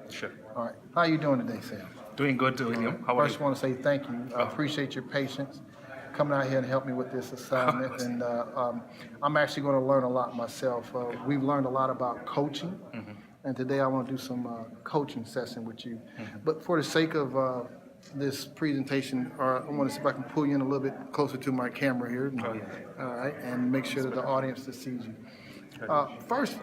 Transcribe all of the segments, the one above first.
Sure. All right. How you doing today, Sam? Doing good, William. How are First, I you? want to say thank you. I appreciate your patience coming out here and help me with this assignment. And I'm actually going to learn a lot myself. We've learned a lot about coaching, and today I want to do some coaching session with you. But for the sake of this presentation, I want to see if I can pull you in a little bit closer to my camera here. Oh, yeah. All right, and make sure that the audience that sees you. First,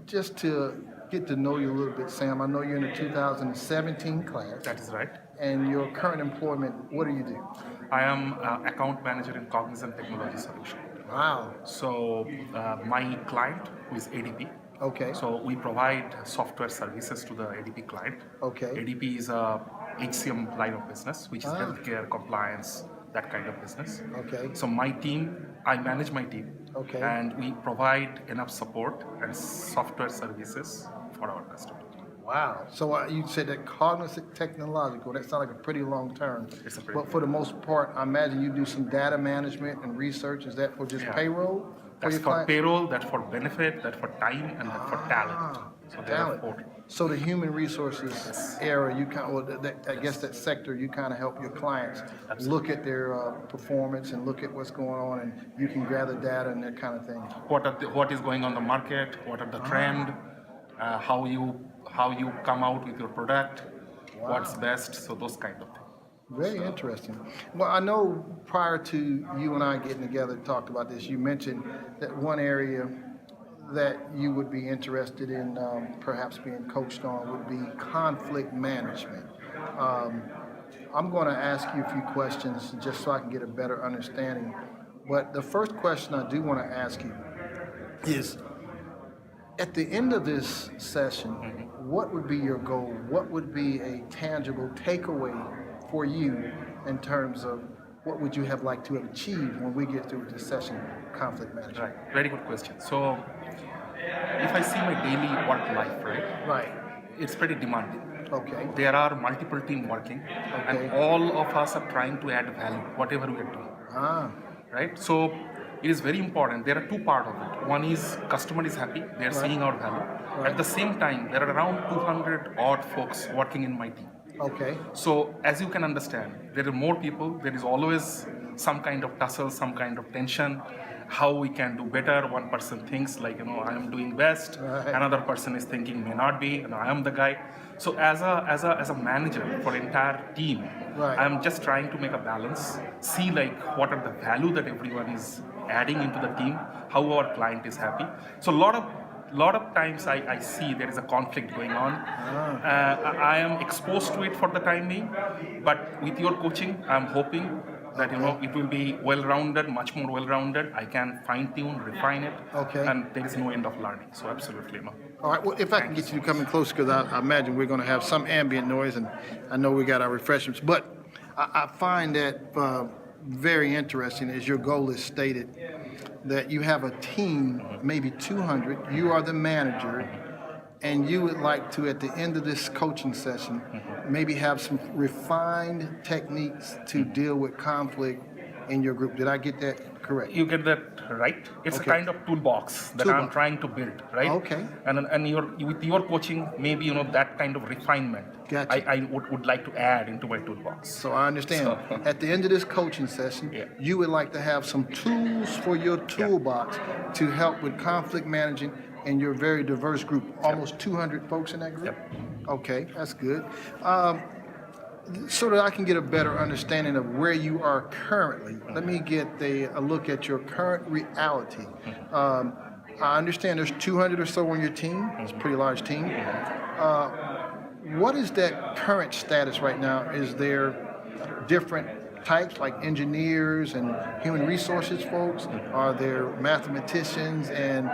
just to get to know you a little bit, Sam, I know you're in the 2017 class. That is right. And your current employment, what do you do? I am account manager in Cognizant Technology Solution. Wow. So my client who is ADP. Okay. So we provide software services to the ADP client. Okay. ADP is a HCM line of business, which is healthcare, compliance, that kind of business. Okay. So my team, I manage my team. Okay. And we provide enough support and software services for our customers. Wow. So you said that Cognizant Technological, that sounds like a pretty long term. It's a pretty But for the most part, I imagine you do some data management and research. Is that for just payroll? That's your for clients? payroll, that's for benefit, that's for time, and that's for talent. So there are Talent. four. So the human resources area, you kind of, I guess that sector, you kind of help your clients look at their performance and look at what's going on, and you can gather data and that kind of thing. What is going on the market? What are the trend? How you come out with your product? What's best? So those kind of things. Very interesting. Well, I know prior to you and I getting together and talked about this, you mentioned that one area that you would be interested in perhaps being coached on would be conflict management. I'm going to ask you a few questions just so I can get a better understanding. But the first question I do want to ask you is, at the end of this session, what would be your goal? What would be a tangible takeaway for you in terms of what would you have liked to have achieved when we get through this session, conflict management? Right. Very good question. So if I see my daily work life, Right. it's pretty demanding. Okay. There are multiple teams working, and all of us are trying to add value, whatever we are doing. Right? So it is very important. There are two parts of it. One is customer is happy, they are seeing our value. At the same time, there are around 200 odd folks working in my team. Okay. So as you can understand, there are more people, there is always some kind of tussle, some kind of tension, how we can do better. One person thinks like, I am doing best. Another person is thinking may not be, I am the guy. So as a manager for entire team, I am just trying to make a balance, see like what are the value that everyone is adding into the team, how our client is happy. So a lot of times I see there is a conflict going on. I am exposed to it for the time being, but with your coaching, I'm hoping that it will be well-rounded, much more well-rounded. I can fine-tune, refine it, and there is no end of learning. So absolutely no. All right. Well, if I can get you to come in close, because I imagine we're going to have some ambient noise, and I know we got our refreshments. But I find that very interesting, as your goal is stated, that you have a team, maybe 200. You are the manager, and you would like to, at the end of this coaching session, maybe have some refined techniques to deal with conflict in your group. Did I get that correct? You get that right. It's a kind of toolbox that I'm trying to build, right? Okay. And with your coaching, maybe that kind of refinement. Gotcha. I would like to add into my toolbox. So I understand. At the end of this coaching session, you would like to have some tools for your toolbox to help with conflict managing in your very diverse group. Almost 200 folks in that group? Okay, that's good. So that I can get a better understanding of where you are currently, let me get a look at your current reality. I understand there's 200 or so on your team. It's a pretty large team. What is that current status right now? Is there different types like engineers and human resources folks? Are there mathematicians and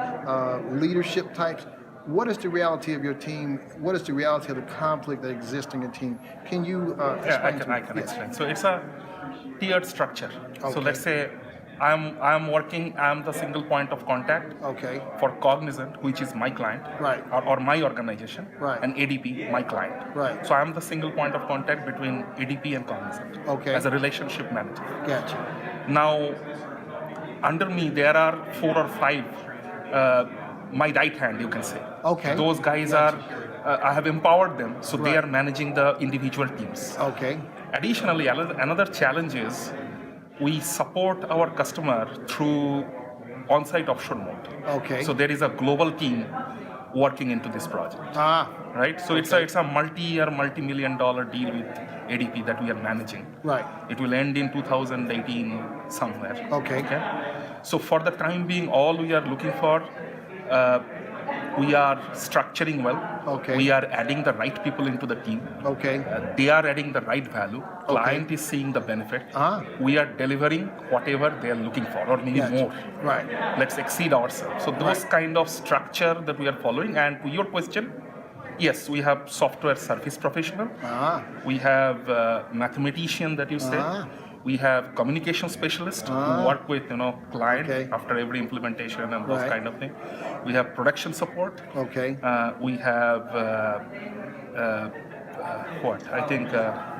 leadership types? What is the reality of your team? What is the reality of the conflict that exists in your team? Can you explain to me? I can explain. So it's a tiered structure. So let's say I'm the single point of contact for Cognizant, which is my client, or my organization, and ADP, my client. So I'm the single point of contact between ADP and Cognizant as a relationship manager. Gotcha. Now, under me, there are 4 or 5 my right hand, you can say. Okay. Those guys are I have empowered them, so they Right. are managing the individual teams. Okay. Additionally, another challenge is we support our customer through on-site offshore mode. Okay. So there is a global team working into this project, Ah, right? So it's a multi-year, multi-million-dollar deal with ADP that we are managing. right. It will end in 2018 somewhere. Okay. So for the time being, all we are looking for, we are structuring well. Okay. We are adding the right people into the team. Okay. They are adding the right value. Client is seeing the benefit. Ah. We are delivering whatever they are looking for, or maybe Gotcha. more. Right. Let's exceed ourselves. So those Right. kind of structure that we are following. And to your question, yes, we have software service professional. Ah. We have mathematician that you said. Ah. We have communication specialists who work with client Okay. after every implementation and those Right. kind of thing. We have production support. Okay. We have what I think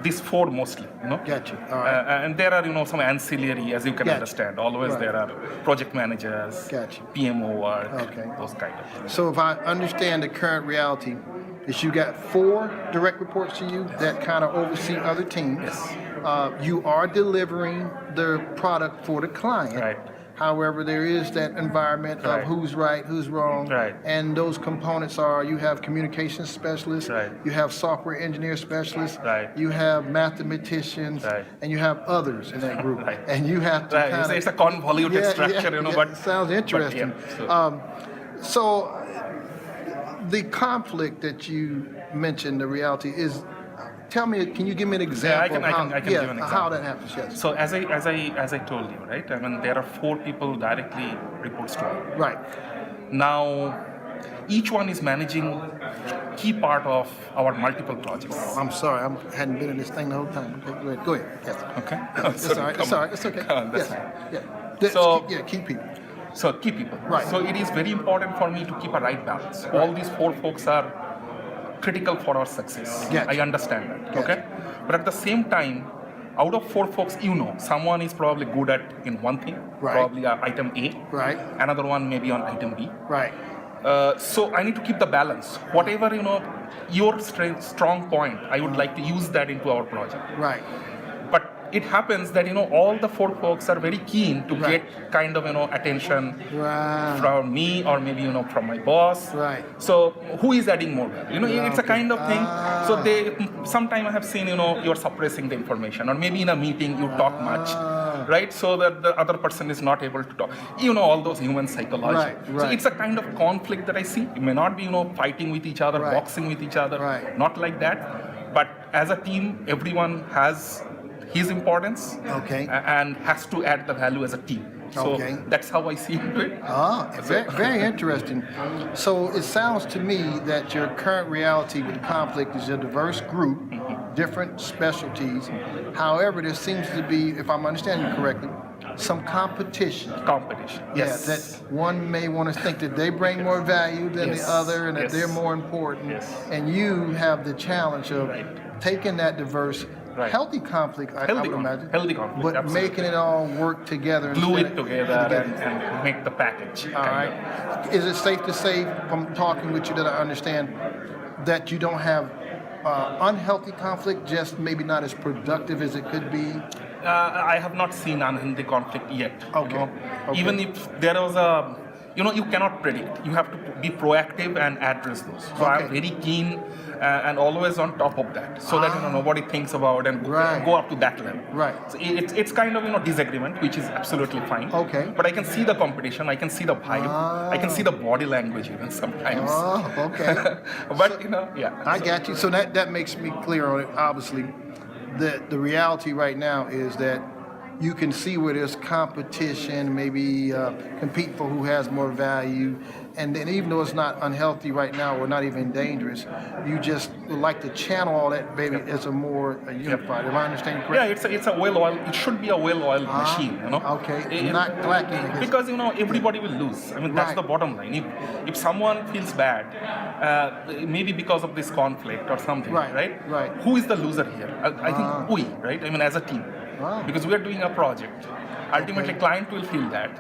these four mostly. Gotcha. All right. And there are some ancillary, as you can Gotcha. understand. Always Right. there are project managers, Gotcha. PMO work, Okay. those kind of things. So if I understand the current reality, is you got 4 direct reports to you that kind of oversee other teams. Yes. You are delivering the product for the client. Right. However, there is that environment of Right. who's right, who's wrong. Right. And those components are you have communication specialists, Right. you have software engineer specialists, Right. you have mathematicians, Right. and you have others in that group. Right. And you have to Right. kind It's a convoluted structure, but it sounds interesting. yeah, So the conflict that you mentioned, the reality is, tell me, can you give me an example? I can of give you an how example. that happens? Yes. So as I told you, right? I mean, there are 4 people directly reports to me. Right. Now, each one is managing key part of our multiple projects. I'm sorry, I hadn't been in this thing the whole time. Okay, go ahead. Go ahead. Yes. Okay. It's all right. It's all right. It's okay. Come on, that's Yes. fine. Yeah. Let's So- keep people. So key people. Right. So it is very important for me to keep a right balance. All these 4 folks are critical for our success. Gotcha. I understand that. Gotcha. Okay. But at the same time, out of 4 folks, someone is probably good at in one thing, Right. probably item A. Right. Another one maybe on item B. Right. So I need to keep the balance. Whatever your strong point, I would like to use that into our project. Right. But it happens that all the 4 folks are very keen to Right. get kind of attention Right. from me or maybe from my boss. Right. So who is adding more value? It's a Okay. kind of thing. So sometimes I have seen you're suppressing the information, or maybe in a meeting you talk much, right? So that the other person is not able to talk. All those human psychology. Right, So right. it's a kind of conflict that I see. You may not be fighting with each other, Right. boxing with each other, Right. not like that. But as a team, everyone has his importance Okay. and has to add the value as a team. So Okay. that's how I see into it. Very, very interesting. So it sounds to me that your current reality with conflict is a diverse group, different specialties. However, there seems to be, if I'm understanding correctly, some competition. Competition. Yes. Yeah, that one may want to think that they bring more value than Yes. the other and that Yes. they're more important. Yes. And you have the challenge of Right. taking that diverse, Right. healthy conflict, I Healthy would conflict. imagine, Healthy conflict, but absolutely. making it all work together. Glue instead it of- together and make the package. All kind right. of. Is it safe to say, from talking with you, that I understand that you don't have unhealthy conflict, just maybe not as productive as it could be? I have not seen unhealthy conflict yet. Okay. Okay. Even if there was a, you cannot predict. You have to be proactive and address those. So I'm Okay. very keen and always on top of that, so that nobody thinks about and Right. go up to that level. Right. So it's kind of disagreement, which is absolutely fine. Okay. But I can see the competition. I can see the vibe. I can see the body language even sometimes. Oh, okay. But yeah. I got you. So that makes me clear on it. Obviously, the reality right now is that you can see where there's competition, maybe compete for who has more value, and then even though it's not unhealthy right now or not even dangerous, you just would like to channel all that baby as a more unified. Am I understanding Yeah, correctly? it's a well-oiled. It should be a well-oiled machine, Okay, not lacking. Because everybody will lose. I mean, that's Right. the bottom line. If someone feels bad, maybe because of this conflict or something, Right, right? right. Who is the loser here? I think right? I mean, as a team, Ah. because we are doing a project. Ultimately, Okay. client will feel that.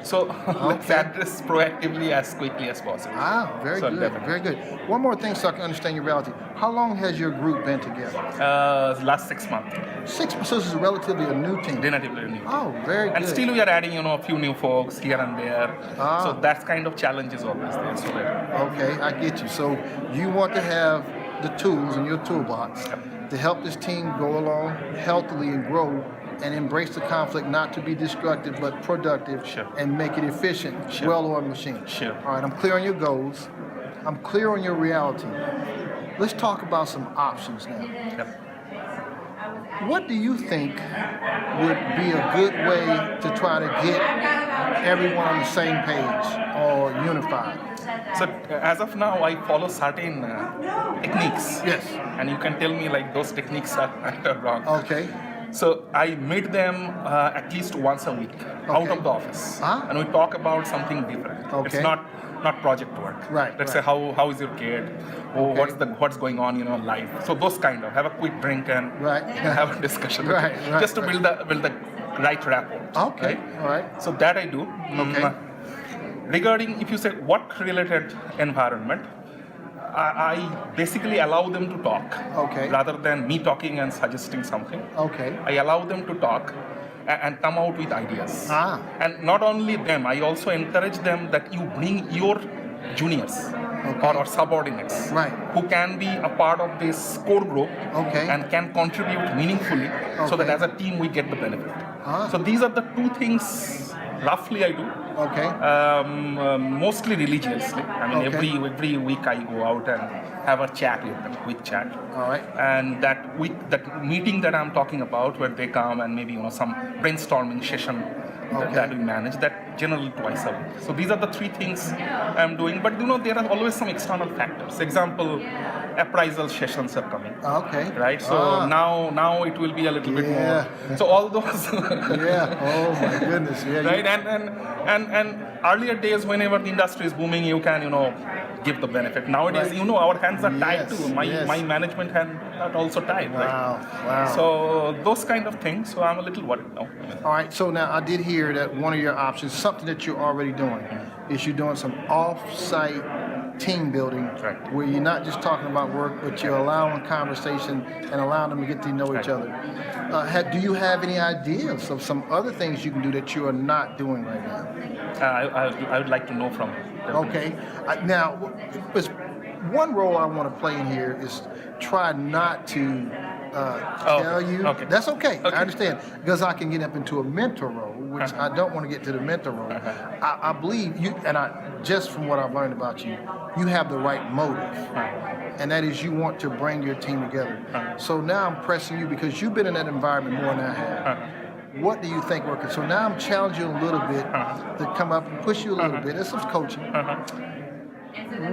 So let's address proactively as quickly as possible. Very So good, definitely. very good. One more thing so I can understand your reality. How long has your group been together? Last 6 months, 6 months, so this is relatively a new team. relatively new. Oh, very good. And still we are adding, a few new folks here and there. So that kind of challenge is always there. So that, Okay, I get you. So you want to have the tools in your toolbox to help this team go along healthily and grow and embrace the conflict, not to be destructive but productive, Sure. and make it efficient, Sure. well-oiled machine. Sure. All right, I'm clear on your goals. I'm clear on your reality. Let's talk about some options now. Yep. What do you think would be a good way to try to get everyone on the same page or unified? So as of now, I follow certain techniques. Yes. And you can tell me like those techniques are right or wrong. Okay. So I meet them at least once a week out of the office, and we talk about something different. Okay. It's not project work. Right, Let's right. say how is your kid? Oh, Okay. what's going on life? So those kind of have a quick drink and Right. have a discussion. Right, right, Just to right. build the right rapport. Okay. Right? All right. So that I do. Okay. Regarding if you say work related environment, I basically allow them to talk. Okay. Rather than me talking and suggesting something. Okay. I allow them to talk and come out with ideas. Ah. And not only them, I also encourage them that you bring your juniors or subordinates Right. who can be a part of this core group Okay. and can contribute meaningfully so that Okay. as a team we get the benefit. Ah. So these are the two things roughly I do. Okay. Mostly religiously. I mean, Okay. every week I go out and have a chat with them, quick chat. All right. And that meeting that I'm talking about, where they come and maybe some brainstorming session that we manage, that generally twice a week. So these are the three things I'm doing. But there are always some external factors. Example, appraisal sessions are coming. Okay. Right, so now it will be a little bit Yeah. more. So all those, Yeah. Oh my goodness. Yeah. right? And earlier days, whenever the industry is booming, you can give the benefit. Nowadays, Right. our hands are tied Yes, too. yes. My management hand are also tied. Right? Wow. Wow. So those kind of things. So I'm a little worried now. All right. So now I did hear that one of your options, something that you're already doing, is you're doing some off-site team building, Right. where you're not just talking about work, but you're allowing conversation and allowing them to get to know each Right. other. Do you have any ideas of some other things you can do that you are not doing right now? I would like to know from them. Okay. Now, one role I want to play in here is try not to tell you. Okay. That's okay. Okay. I understand, because I can get up into a mentor role, which I don't want to get to the mentor role. I believe you, and just from what I've learned about you, you have the right motive, and that is you want to bring your team together. So now I'm pressing you because you've been in that environment more than I have. What do you think working? So now I'm challenging you a little bit to come up and push you a little bit. There's some coaching.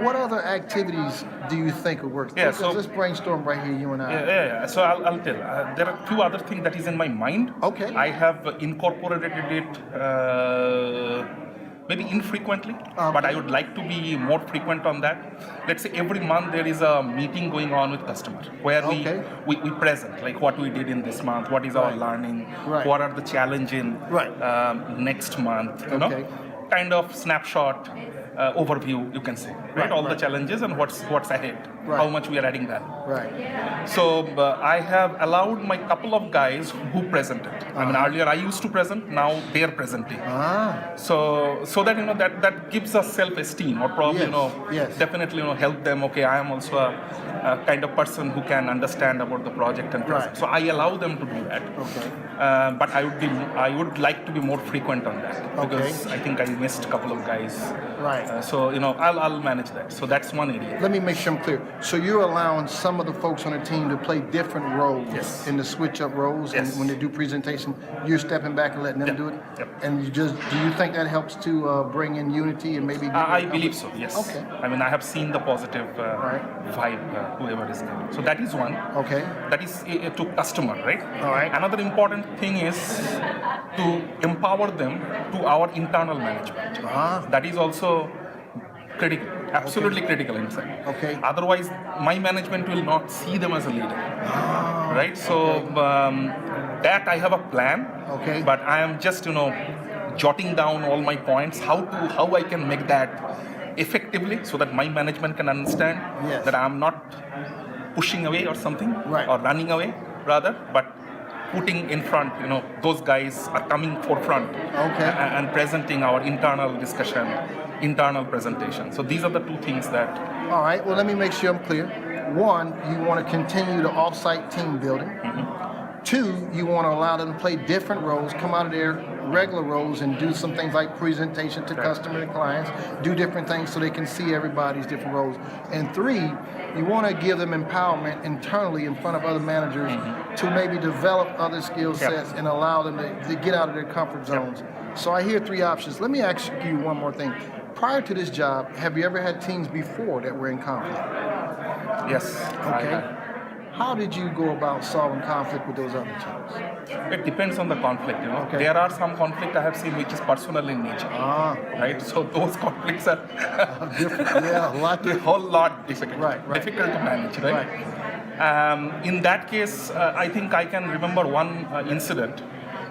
What other activities do you think would work? Yeah, Let's brainstorm right here, you and I. Yeah. So I'll tell. There are two other things that is in my mind. Okay. I have incorporated it maybe infrequently, but I would like to be more frequent on that. Let's say every month there is a meeting going on with customer where Okay. we present like what we did in this month, what is our Right. learning, Right. what are the challenge in Right. next month, you know, Okay. kind of snapshot overview, you can say, right? All the challenges and what's ahead, Right. how much we are adding value. Right. So I have allowed my couple of guys who presented. I mean, earlier I used to present, now they are presenting. So that that gives us self-esteem, or probably Yes, yes. definitely help them. Okay, I am also a kind of person who can understand about the project and present. Right. So I allow them to do that. Okay. But I would like to be more frequent on that because I think I missed a couple of guys. Right. So I'll manage that. So that's one area. Let me make sure I'm clear. So you're allowing some of the folks on the team to play different roles Yes. in the switch up roles, and Yes. when they do presentation, you're stepping back and letting them do it. Yep. And do you think that helps to bring in unity and maybe? I believe so, yes. Okay. I mean, I have seen the positive Right. vibe whoever is there. So that is one. Okay. That is to customer, right? All right. Another important thing is to empower them to our internal management. That is also critical, absolutely critical inside. Okay. Otherwise, my management will not see them as a leader. Right? So that I have a plan. Okay. But I am just, jotting down all my points, how I can make that effectively so that my management can understand Yes. that I'm not pushing away or something, Right. or running away rather, but putting in front, those guys are coming forefront Okay. and presenting our internal discussion, internal presentation. So these are the two things that, All right, well, let me make sure I'm clear. One, you want to continue the off-site team building. Two, you want to allow them to play different roles, come out of their regular roles and do some things like presentation to customers and clients, do different things so they can see everybody's different roles. And three, you want to give them empowerment internally in front of other managers to maybe develop other skill sets and allow them to get out of their comfort zones. So I hear three options. Let me ask you one more thing. Prior to this job, have you ever had teams before that were in conflict? yes, Okay. How did you go about solving conflict with those other teams? it depends on the conflict. Okay. There are some conflict I have seen which is personal in nature, right? So those conflicts are Different. Yeah, a lot a different. whole lot difficult, Right. difficult to manage, right? In that case, I think I can remember one incident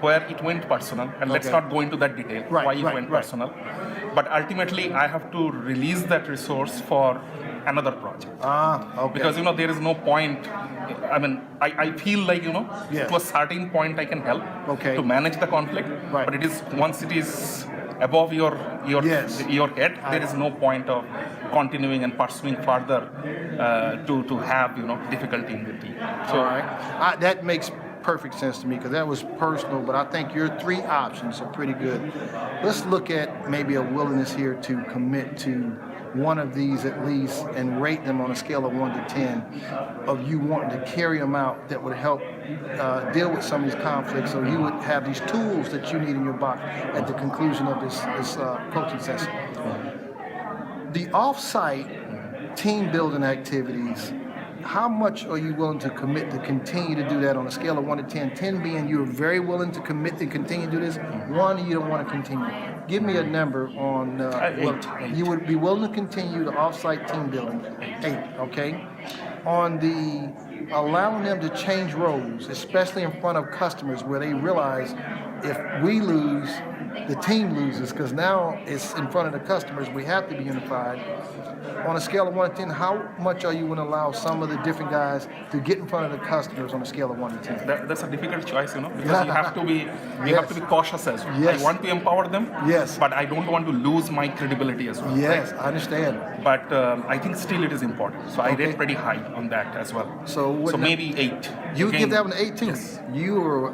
where it went personal, and let's Okay. not go into that detail Right, why it right, went right. personal. But ultimately, I have to release that resource for another project. Okay. Because there is no point. I mean, I feel like Yes. to a certain point I can help Okay. to manage the conflict. Right. But it is once it is above your Yes. your head, there is no point of continuing and pursuing further to have difficulty in the team. So All right. That makes perfect sense to me because that was personal, but I think your three options are pretty good. Let's look at maybe a willingness here to commit to one of these at least and rate them on a scale of 1 to 10 of you wanting to carry them out that would help deal with some of these conflicts so you would have these tools that you need in your box at the conclusion of this coaching session. The off-site team building activities, how much are you willing to commit to continue to do that on a scale of 1 to 10? 10 being you're very willing to commit to continue to do this. 1, you don't want to continue. Give me a number on Eight. you would be willing to continue the off-site team building. 8, okay? On the allowing them to change roles, especially in front of customers where they realize if we lose, the team loses because now it's in front of the customers. We have to be unified. On a scale of 1 to 10, how much are you going to allow some of the different guys to get in front of the customers on a scale of 1 to 10? that's a difficult choice, because you have to be cautious as well. Yes. I want to empower them, Yes. but I don't want to lose my credibility as well. Yes, I understand. But I think still it is important. So I Okay. rate pretty high on that as well. So what Maybe 8. You would Again, give that one an 18. Yes.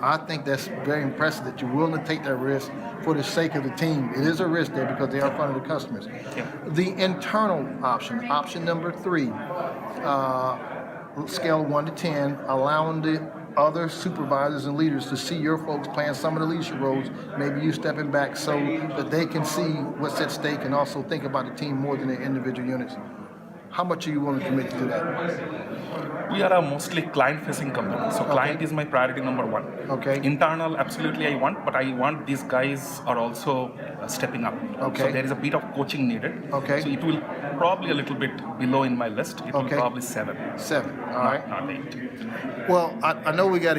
I think that's very impressive that you're willing to take that risk for the sake of the team. It is a risk there because they are in front of the customers. Yeah. The internal option number 3, scale of 1 to 10, allowing the other supervisors and leaders to see your folks playing some of the leadership roles, maybe you stepping back so that they can see what's at stake and also think about the team more than their individual units. How much are you willing to commit to do that? We are a mostly client-facing company, so client is my priority number 1. Okay. Internal, absolutely I want, but I want these guys are also stepping up. Okay. So there is a bit of coaching needed. Okay. So it will probably a little bit below in my list. It will Okay. probably 7. 7. All right. Not 8. Well, I know we got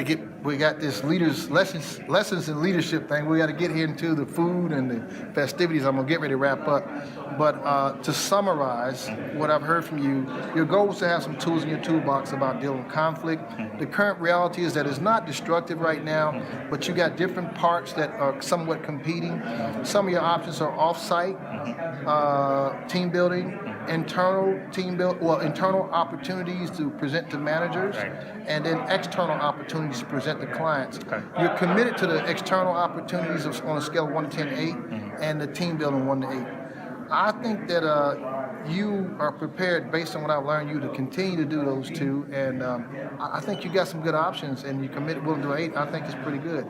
this lessons in leadership thing. We got to get here into the food and the festivities. I'm gonna get ready to wrap up. But to summarize what I've heard from you, your goal was to have some tools in your toolbox about dealing with conflict. The current reality is that it's not destructive right now, but you got different parts that are somewhat competing. Some of your options are off-site, team building, internal opportunities to present to managers, Right. and then external opportunities to present to clients. Okay. You're committed to the external opportunities on a scale of 1 to 10, 8, and the team building 1 to 8. I think that you are prepared, based on what I've learned, you to continue to do those two, and I think you got some good options, and you committed willing to do 8. I think it's pretty good.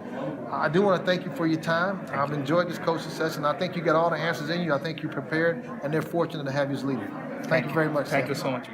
I do want to thank you for your time. I've enjoyed this coaching session. I think you got all the answers in you. I think you're prepared, and they're fortunate to have you as leader. Thank you very much. Thank sir. you so much.